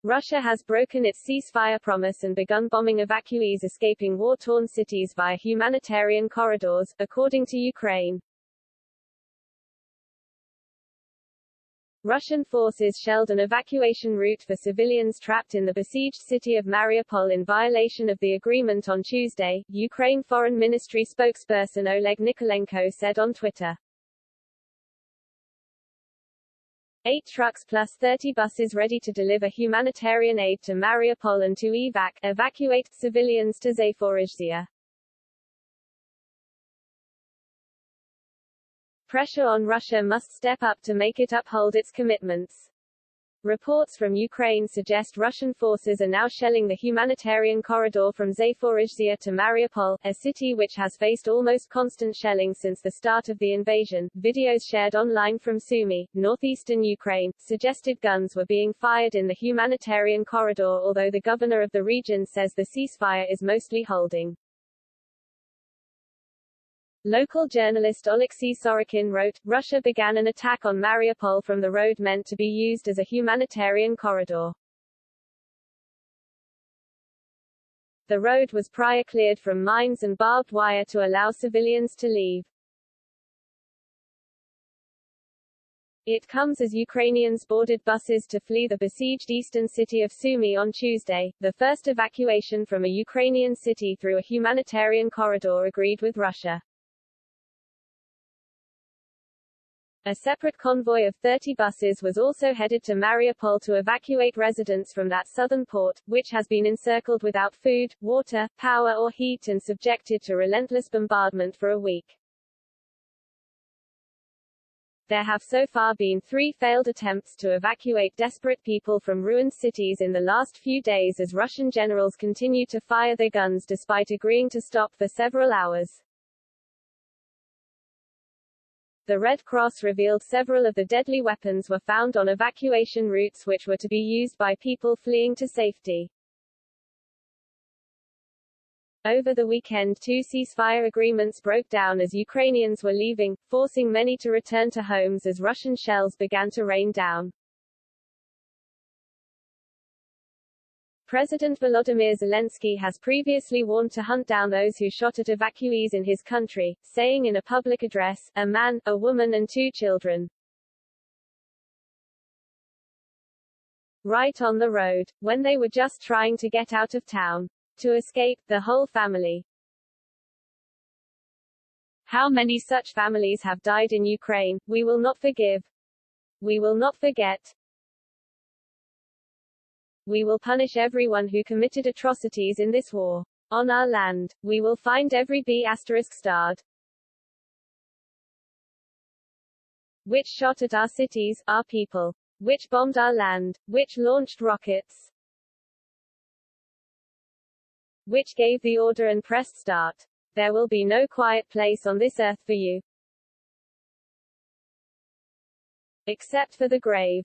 Russia has broken its ceasefire promise and begun bombing evacuees escaping war-torn cities via humanitarian corridors, according to Ukraine. Russian forces shelled an evacuation route for civilians trapped in the besieged city of Mariupol in violation of the agreement on Tuesday, Ukraine Foreign Ministry spokesperson Oleg Nikolenko said on Twitter. 8 trucks plus 30 buses ready to deliver humanitarian aid to Mariupol and to evacuate civilians to Zaporizhzhia. Pressure on Russia must step up to make it uphold its commitments. Reports from Ukraine suggest Russian forces are now shelling the humanitarian corridor from Zaporizhzhia to Mariupol, a city which has faced almost constant shelling since the start of the invasion. Videos shared online from Sumy, northeastern Ukraine, suggested guns were being fired in the humanitarian corridor, although the governor of the region says the ceasefire is mostly holding. Local journalist Oleksiy Sorokin wrote, Russia began an attack on Mariupol from the road meant to be used as a humanitarian corridor. The road was prior cleared from mines and barbed wire to allow civilians to leave. It comes as Ukrainians boarded buses to flee the besieged eastern city of Sumy on Tuesday, the first evacuation from a Ukrainian city through a humanitarian corridor agreed with Russia. A separate convoy of 30 buses was also headed to Mariupol to evacuate residents from that southern port, which has been encircled without food, water, power or heat and subjected to relentless bombardment for a week. There have so far been 3 failed attempts to evacuate desperate people from ruined cities in the last few days as Russian generals continue to fire their guns despite agreeing to stop for several hours. The Red Cross revealed several of the deadly weapons were found on evacuation routes which were to be used by people fleeing to safety. Over the weekend 2 ceasefire agreements broke down as Ukrainians were leaving, forcing many to return to homes as Russian shells began to rain down. President Volodymyr Zelensky has previously warned to hunt down those who shot at evacuees in his country, saying in a public address, a man, a woman and 2 children. Right on the road, when they were just trying to get out of town. To escape, the whole family. How many such families have died in Ukraine? We will not forgive. We will not forget. We will punish everyone who committed atrocities in this war. On our land, we will find every B******, which shot at our cities, our people, which bombed our land, which launched rockets, which gave the order and pressed start. There will be no quiet place on this earth for you, except for the grave.